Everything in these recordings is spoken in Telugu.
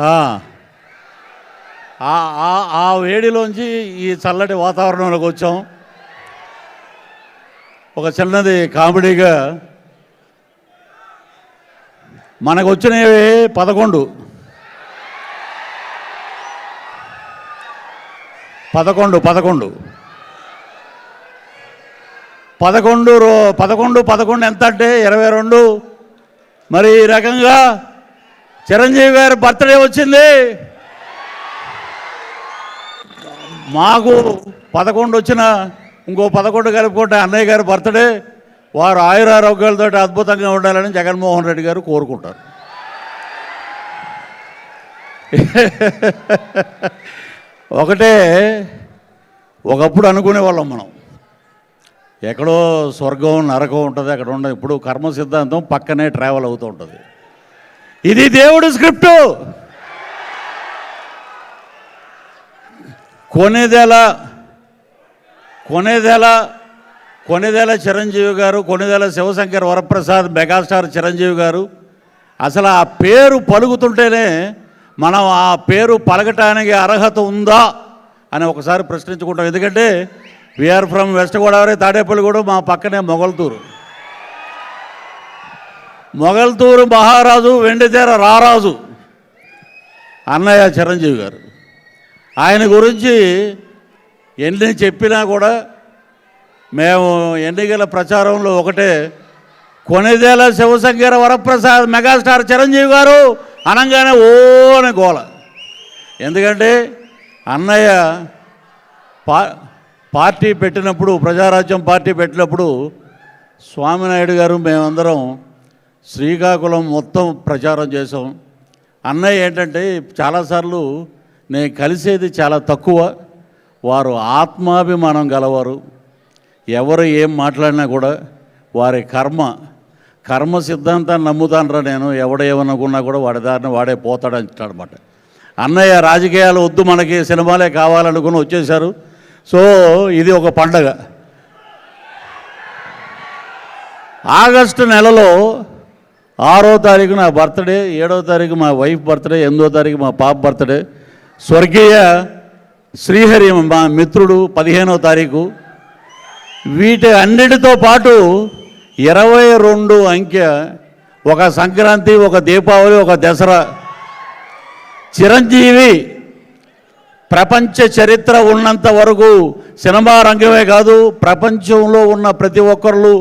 ఆ వేడిలోంచి ఈ చల్లటి వాతావరణంలోకి వచ్చాం. ఒక చిన్నది కామెడీగా మనకు వచ్చినవి 11 ఎంత అంటే 22. మరి ఈ రకంగా చిరంజీవి గారి బర్త్డే వచ్చింది. మాకు 11 వచ్చిన ఇంకో 11 కలుపుకుంటే అన్నయ్య గారి బర్త్డే. వారు ఆయురారోగ్యాలతో అద్భుతంగా ఉండాలని జగన్మోహన్ రెడ్డి గారు కోరుకుంటారు. ఒకటే ఒకప్పుడు అనుకునేవాళ్ళం మనం, ఎక్కడో స్వర్గం నరకం ఉంటుంది, అక్కడ ఉండదు. ఇప్పుడు కర్మ సిద్ధాంతం పక్కనే ట్రావెల్ అవుతూ ఉంటుంది. ఇది దేవుడి స్క్రిప్టు. కొనిదెల చిరంజీవి గారు, కొనిదెల శివశంకర్ వరప్రసాద్, మెగాస్టార్ చిరంజీవి గారు. అసలు ఆ పేరు పలుకుతుంటేనే మనం ఆ పేరు పలకటానికి అర్హత ఉందా అని ఒకసారి ప్రశ్నించుకుంటాం. ఎందుకంటే we are from west Godavari, Tadepalligudem, మా పక్కనే మొగల్తూరు మహారాజు, వెండితెర రారాజు అన్నయ్య చిరంజీవి గారు. ఆయన గురించి ఎన్ని చెప్పినా కూడా మేము ఎన్నికల ప్రచారంలో ఒకటే, కొనిదెల శివశంకర వరప్రసాద్ మెగాస్టార్ చిరంజీవి గారు అనగానే ఓ అని గోల. ఎందుకంటే అన్నయ్య పార్టీ పెట్టినప్పుడు, ప్రజారాజ్యం పార్టీ పెట్టినప్పుడు స్వామినాయుడు గారు మేమందరం శ్రీకాకుళం మొత్తం ప్రచారం చేసాం. అన్నయ్య ఏంటంటే చాలాసార్లు నేను కలిసేది చాలా తక్కువ, వారు ఆత్మాభిమానం గలవారు. ఎవరు ఏం మాట్లాడినా కూడా వారి కర్మ సిద్ధాంతాన్ని నమ్ముతానరా నేను, ఎవడేమనుకున్నా కూడా వాడి దారిని వాడే పోతాడంటాడనమాట. అన్నయ్య రాజకీయాలు వద్దు, మనకి సినిమాలే కావాలనుకుని వచ్చేశారు. సో ఇది ఒక పండగ. ఆగస్టు నెలలో 6వ తారీఖు నా బర్త్డే, 7వ తారీఖు మా వైఫ్ బర్త్డే, 8వ తారీఖు మా పాప బర్త్డే. స్వర్గీయ శ్రీహరి మా మిత్రుడు 15వ తారీఖు. వీటి అన్నిటితో పాటు 22 అంకె, ఒక సంక్రాంతి, ఒక దీపావళి, ఒక దసరా. చిరంజీవి ప్రపంచ చరిత్ర ఉన్నంత వరకు సినిమా రంగమే కాదు, ప్రపంచంలో ఉన్న ప్రతి ఒక్కరు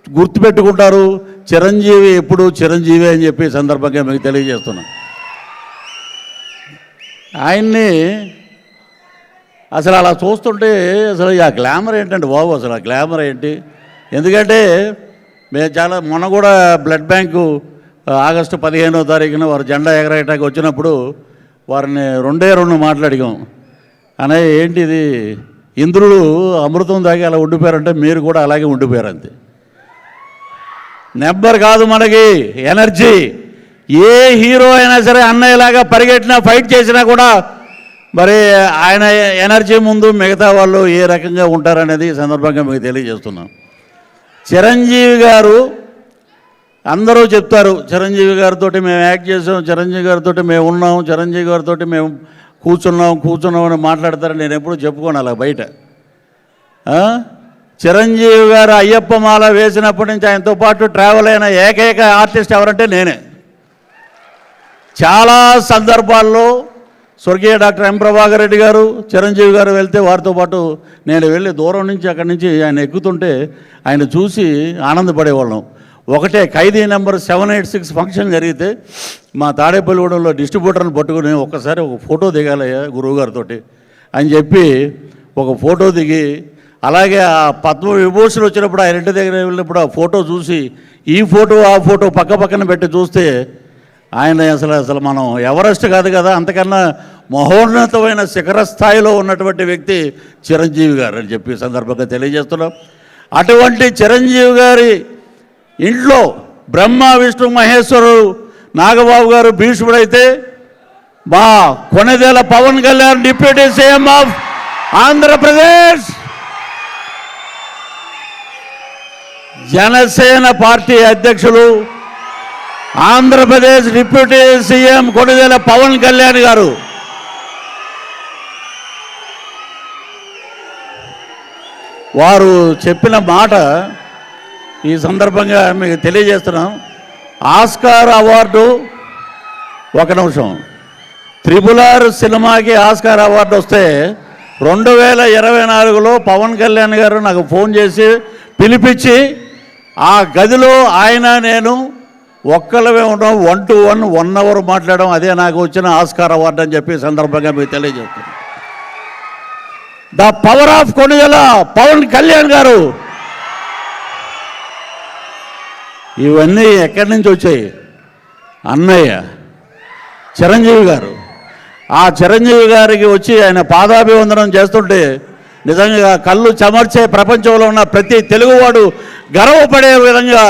గుర్తుపెట్టుకుంటారు చిరంజీవి ఎప్పుడు చిరంజీవి అని చెప్పి సందర్భంగా మీకు తెలియజేస్తున్నా. ఆయన్ని అసలు అలా చూస్తుంటే అసలు ఆ గ్లామర్ ఏంటండి బాబు, అసలు ఆ గ్లామర్ ఏంటి? ఎందుకంటే మేము మొన్న కూడా బ్లడ్ బ్యాంకు ఆగస్టు 15వ తారీఖున వారు జెండా ఎగరేయటానికి వచ్చినప్పుడు వారిని 2 మాట్లాడిగాం. అనే ఏంటిది, ఇంద్రుడు అమృతం దాగి అలా ఉండిపోయారంటే మీరు కూడా అలాగే ఉండిపోయారు అంతే. నెంబర్ కాదు మనకి ఎనర్జీ. ఏ హీరో అయినా సరే అన్నయ్యలాగా పరిగెట్టినా, ఫైట్ చేసినా కూడా మరి ఆయన ఎనర్జీ ముందు మిగతా వాళ్ళు ఏ రకంగా ఉంటారనేది ఈ సందర్భంగా మీకు తెలియజేస్తున్నాం. చిరంజీవి గారు అందరూ చెప్తారు, చిరంజీవి గారితో మేము యాక్ట్ చేసాం, చిరంజీవి గారితో మేము ఉన్నాం, చిరంజీవి గారితో మేము కూర్చున్నాం అని మాట్లాడతారు. నేను ఎప్పుడు చెప్పుకోను అలా బయట. చిరంజీవి గారు అయ్యప్ప మాల వేసినప్పటి నుంచి ఆయనతో పాటు ట్రావెల్ అయిన ఏకైక ఆర్టిస్ట్ ఎవరంటే నేనే. చాలా సందర్భాల్లో స్వర్గీయ డాక్టర్ ఎం ప్రభాకర్ రెడ్డి గారు, చిరంజీవి గారు వెళ్తే వారితో పాటు నేను వెళ్ళి దూరం నుంచి అక్కడి నుంచి ఆయన ఎక్కుతుంటే ఆయన చూసి ఆనందపడేవాళ్ళం. ఒకటే ఖైదీ నెంబర్ 786 ఫంక్షన్ జరిగితే మా తాడేపల్లిగూడెంలో డిస్ట్రిబ్యూటర్ని పట్టుకుని ఒక్కసారి ఒక ఫోటో దిగాలయ్యా గురువుగారితో అని చెప్పి ఒక ఫోటో దిగి, అలాగే ఆ పద్మ విభూషణ్ వచ్చినప్పుడు ఆయన ఇంటి దగ్గర వెళ్ళినప్పుడు ఆ ఫోటో చూసి ఈ ఫోటో ఆ ఫోటో పక్కన పెట్టి చూస్తే ఆయన అసలు మనం ఎవరెస్ట్ కాదు కదా, అంతకన్నా మహోన్నతమైన శిఖర స్థాయిలో ఉన్నటువంటి వ్యక్తి చిరంజీవి గారు అని చెప్పి సందర్భంగా తెలియజేస్తున్నాం. అటువంటి చిరంజీవి గారి ఇంట్లో బ్రహ్మ విష్ణు మహేశ్వరుడు నాగబాబు గారు భీష్ముడైతే, మా Konidela Pawan Kalyan deputy CM of Andhra Pradesh, Janasena party అధ్యక్షులు ఆంధ్రప్రదేశ్ డిప్యూటీ సీఎం కొణిదెల పవన్ కళ్యాణ్ గారు వారు చెప్పిన మాట ఈ సందర్భంగా మీకు తెలియజేస్తున్నాం. ఆస్కార్ అవార్డు, ఒక నిమిషం, RRR సినిమాకి ఆస్కార్ అవార్డు వస్తే 2024లో పవన్ కళ్యాణ్ గారు నాకు ఫోన్ చేసి పిలిపించి ఆ గదిలో ఆయన నేను ఒక్కలమే ఉన్నాం, 1 to 1 అవర్ మాట్లాడడం, అదే నాకు వచ్చిన ఆస్కార్ అవార్డు అని చెప్పి సందర్భంగా మీకు తెలియజేస్తున్నాను. The power of Konidela Pawan Kalyan గారు. ఇవన్నీ ఎక్కడి నుంచి వచ్చాయి? అన్నయ్య చిరంజీవి గారు. ఆ చిరంజీవి గారికి వచ్చి ఆయన పాదాభివందనం చేస్తుంటే నిజంగా కళ్ళు చెమర్చే ప్రపంచంలో ఉన్న ప్రతి తెలుగువాడు గర్వపడే విధంగా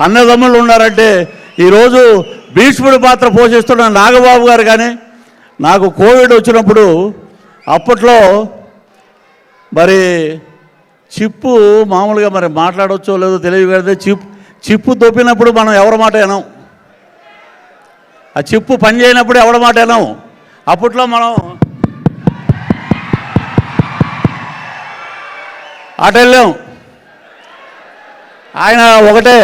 అన్నదమ్ములు ఉన్నారంటే ఈరోజు భీష్ముడి పాత్ర పోషిస్తున్న నాగబాబు గారు. కానీ నాకు కోవిడ్ వచ్చినప్పుడు అప్పట్లో మరి చిప్పు మామూలుగా మరి మాట్లాడవచ్చో లేదో తెలియదు. చిప్పు దొప్పినప్పుడు మనం ఎవరి మాట వినం, ఆ చిప్పు పని చేయనప్పుడు ఎవరి మాట వినం. అప్పట్లో మనం అటు వెళ్ళాం, ఆయన ఒకటే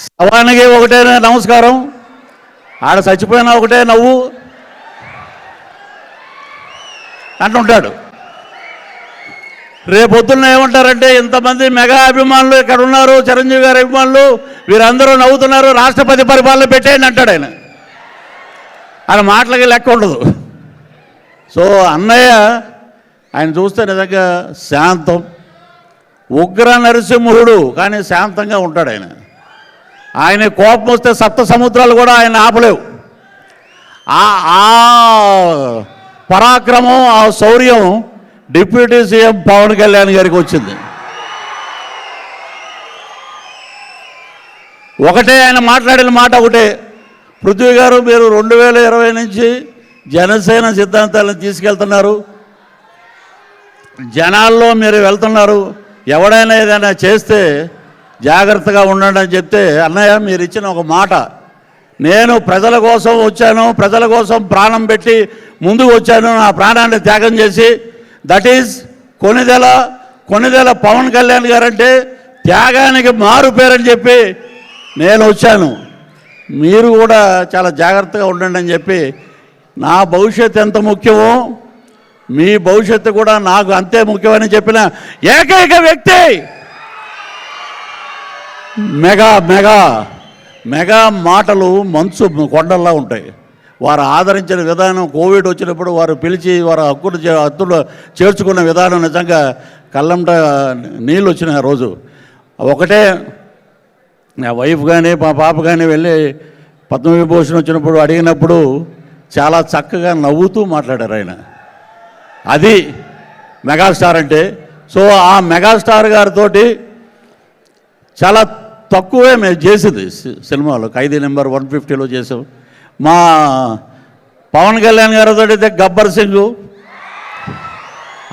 శవానికి ఒకటే నమస్కారం, ఆడ చచ్చిపోయినా ఒకటే నవ్వు అంటుంటాడు. రేపొద్దున్న ఏమంటారంటే ఇంతమంది మెగా అభిమానులు ఇక్కడ ఉన్నారు, చిరంజీవి గారి అభిమానులు, వీరందరూ నవ్వుతున్నారు, రాష్ట్రపతి పరిపాలన పెట్టేయండి అంటాడు ఆయన. ఆయన మాటలకి లెక్క ఉండదు. సో అన్నయ్య ఆయన చూస్తే నిజంగా శాంతం, ఉగ్ర నరసింహుడు, కానీ శాంతంగా ఉంటాడు ఆయన. ఆయన కోపం వస్తే సప్త సముద్రాలు కూడా ఆయన ఆపలేవు. ఆ పరాక్రమం, ఆ శౌర్యం డిప్యూటీ సీఎం పవన్ కళ్యాణ్ గారికి వచ్చింది. ఒకటే ఆయన మాట్లాడిన మాట ఒకటే, పృథ్వీ గారు మీరు 2020 నుంచి జనసేన సిద్ధాంతాలను తీసుకెళ్తున్నారు, జనాల్లో మీరు వెళ్తున్నారు, ఎవడైనా ఏదైనా చేస్తే జాగ్రత్తగా ఉండండి అని చెప్తే, అన్నయ్య మీరు ఇచ్చిన ఒక మాట, నేను ప్రజల కోసం వచ్చాను, ప్రజల కోసం ప్రాణం పెట్టి ముందుకు వచ్చాను, నా ప్రాణాన్ని త్యాగం చేసి, దట్ ఈజ్ కొణిదెల పవన్ కళ్యాణ్ గారంటే త్యాగానికి మారు పేరని చెప్పి నేను వచ్చాను, మీరు కూడా చాలా జాగ్రత్తగా ఉండండి అని చెప్పి, నా భవిష్యత్తు ఎంత ముఖ్యమో మీ భవిష్యత్తు కూడా నాకు అంతే ముఖ్యమని చెప్పిన ఏకైక వ్యక్తి మెగా మాటలు మంచు కొండల్లా ఉంటాయి. వారు ఆదరించిన విధానం, కోవిడ్ వచ్చినప్పుడు వారు పిలిచి వారు హక్కులు చేర్చుకున్న విధానం నిజంగా కళ్ళంట నీళ్ళు వచ్చిన రోజు. ఒకటే నా వైఫ్ కానీ మా పాప కానీ వెళ్ళి పద్మవిభూషణ్ వచ్చినప్పుడు అడిగినప్పుడు చాలా చక్కగా నవ్వుతూ మాట్లాడారు ఆయన. అది మెగాస్టార్ అంటే. సో ఆ మెగాస్టార్ గారితో చాలా తక్కువే మేము చేసింది సినిమాలో. ఖైదీ నెంబర్ 150లో చేసాం. మా పవన్ కళ్యాణ్ గారితో అయితే గబ్బర్ సింగ్,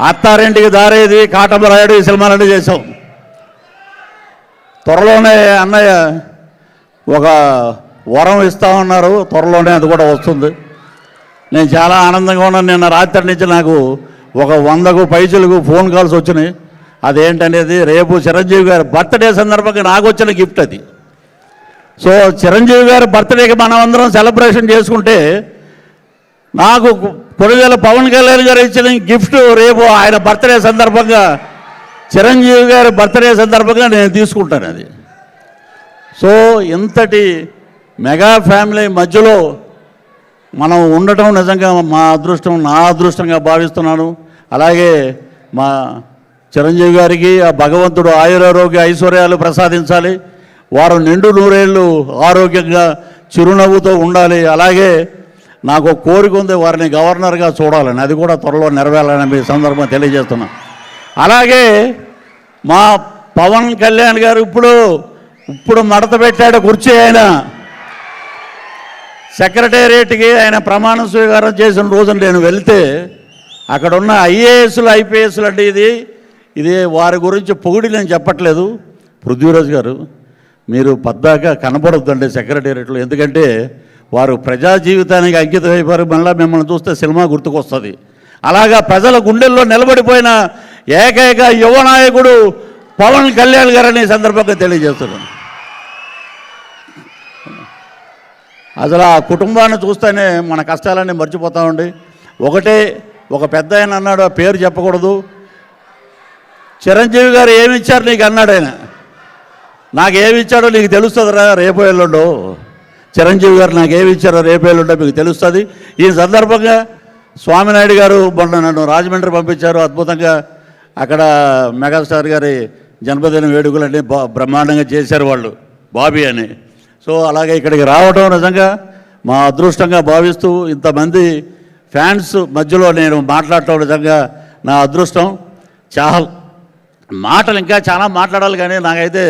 అత్తారింటికి దారేది, కాటమరాయుడు ఈ సినిమాలన్నీ చేసాం. త్వరలోనే అన్నయ్య ఒక వరం ఇస్తా ఉన్నారు, త్వరలోనే అది కూడా వస్తుంది. నేను చాలా ఆనందంగా ఉన్నాను. నిన్న రాత్రి నుంచి నాకు ఒక 100కు పైచులకు ఫోన్ కాల్స్ వచ్చినాయి. అదేంటనేది రేపు చిరంజీవి గారి బర్త్డే సందర్భంగా నాకు వచ్చిన గిఫ్ట్ అది. సో చిరంజీవి గారి బర్త్డేకి మనం అందరం సెలబ్రేషన్ చేసుకుంటే నాకు కొణిదెల పవన్ కళ్యాణ్ గారు ఇచ్చిన గిఫ్ట్ రేపు ఆయన బర్త్డే సందర్భంగా, చిరంజీవి గారి బర్త్డే సందర్భంగా నేను తీసుకుంటాను అది. సో ఇంతటి మెగా ఫ్యామిలీ మధ్యలో మనం ఉండటం నిజంగా మా అదృష్టం, నా అదృష్టంగా భావిస్తున్నాను. అలాగే మా చిరంజీవి గారికి ఆ భగవంతుడు ఆయురారోగ్య ఐశ్వర్యాలు ప్రసాదించాలి, వారు నిండు నూరేళ్ళు ఆరోగ్యంగా చిరునవ్వుతో ఉండాలి. అలాగే నాకు కోరిక ఉంది, వారిని గవర్నర్గా చూడాలని, అది కూడా త్వరలో నెరవేరాలని మీ సందర్భంగా తెలియజేస్తున్నాను. అలాగే మా పవన్ కళ్యాణ్ గారు ఇప్పుడు మడత పెట్టాడు కుర్చీ. ఆయన సెక్రటేరియట్కి ఆయన ప్రమాణ స్వీకారం చేసిన రోజున నేను వెళ్తే అక్కడున్న ఐఏఎస్లు ఐపీఎస్లు అంటే ఇది వారి గురించి పొగిడి నేను చెప్పట్లేదు. పృథ్వీరాజ్ గారు మీరు పద్దాక కనపడొద్దండి సెక్రటేరియట్లో, ఎందుకంటే వారు ప్రజా జీవితానికి అంకితం అయిపోయారు. మళ్ళీ మిమ్మల్ని చూస్తే సినిమా గుర్తుకొస్తుంది. అలాగా ప్రజల గుండెల్లో నిలబడిపోయిన ఏకైక యువ నాయకుడు పవన్ కళ్యాణ్ గారని సందర్భంగా తెలియజేస్తున్నాను. అసలు ఆ కుటుంబాన్ని చూస్తేనే మన కష్టాలన్నీ మర్చిపోతామండి. ఒక పెద్ద ఆయన అన్నాడు, ఆ పేరు చెప్పకూడదు, చిరంజీవి గారు ఏమి ఇచ్చారు నీకు అన్నాడు ఆయన. నాకేమి ఇచ్చాడో నీకు తెలుస్తుందిరా రేపు ఎల్లుండో, చిరంజీవి గారు నాకేమి ఇచ్చారో రేపు ఎల్లుండో మీకు తెలుస్తుంది. ఈ సందర్భంగా స్వామినాయుడు గారు మొన్న నన్ను రాజమండ్రి పంపించారు. అద్భుతంగా అక్కడ మెగాస్టార్ గారి జన్మదిన వేడుకలన్నీ బ్రహ్మాండంగా చేశారు వాళ్ళు, బాబీ అని. సో అలాగే ఇక్కడికి రావడం నిజంగా మా అదృష్టంగా భావిస్తూ, ఇంతమంది ఫ్యాన్స్ మధ్యలో నేను మాట్లాడటం నిజంగా నా అదృష్టం. చాలా మాటలు ఇంకా చాలా మాట్లాడాలి, కానీ నాకైతే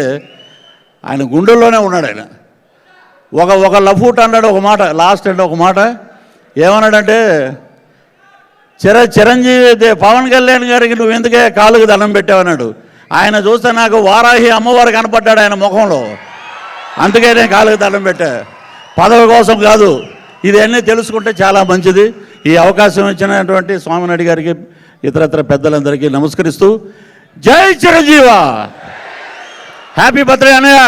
ఆయన గుండెల్లోనే ఉన్నాడు ఆయన. ఒక లఫూట్ అన్నాడు, ఒక మాట లాస్ట్ అంటే ఒక మాట ఏమన్నాడంటే, చిరంజీవి పవన్ కళ్యాణ్ గారికి నువ్వు ఎందుకే కాలుకు దండం పెట్టావన్నాడు. ఆయన చూస్తే నాకు వారాహి అమ్మవారు కనపడ్డాడు ఆయన ముఖంలో, అందుకే నేను కాలుకు దండం పెట్టా. పదవి కోసం కాదు, ఇదన్నీ తెలుసుకుంటే చాలా మంచిది. ఈ అవకాశం ఇచ్చినటువంటి స్వామినాయుడు గారికి, ఇతరత్ర పెద్దలందరికీ నమస్కరిస్తూ, జై చిరంజీవ, హ్యాపీ బర్త్డే అన్నయ్య.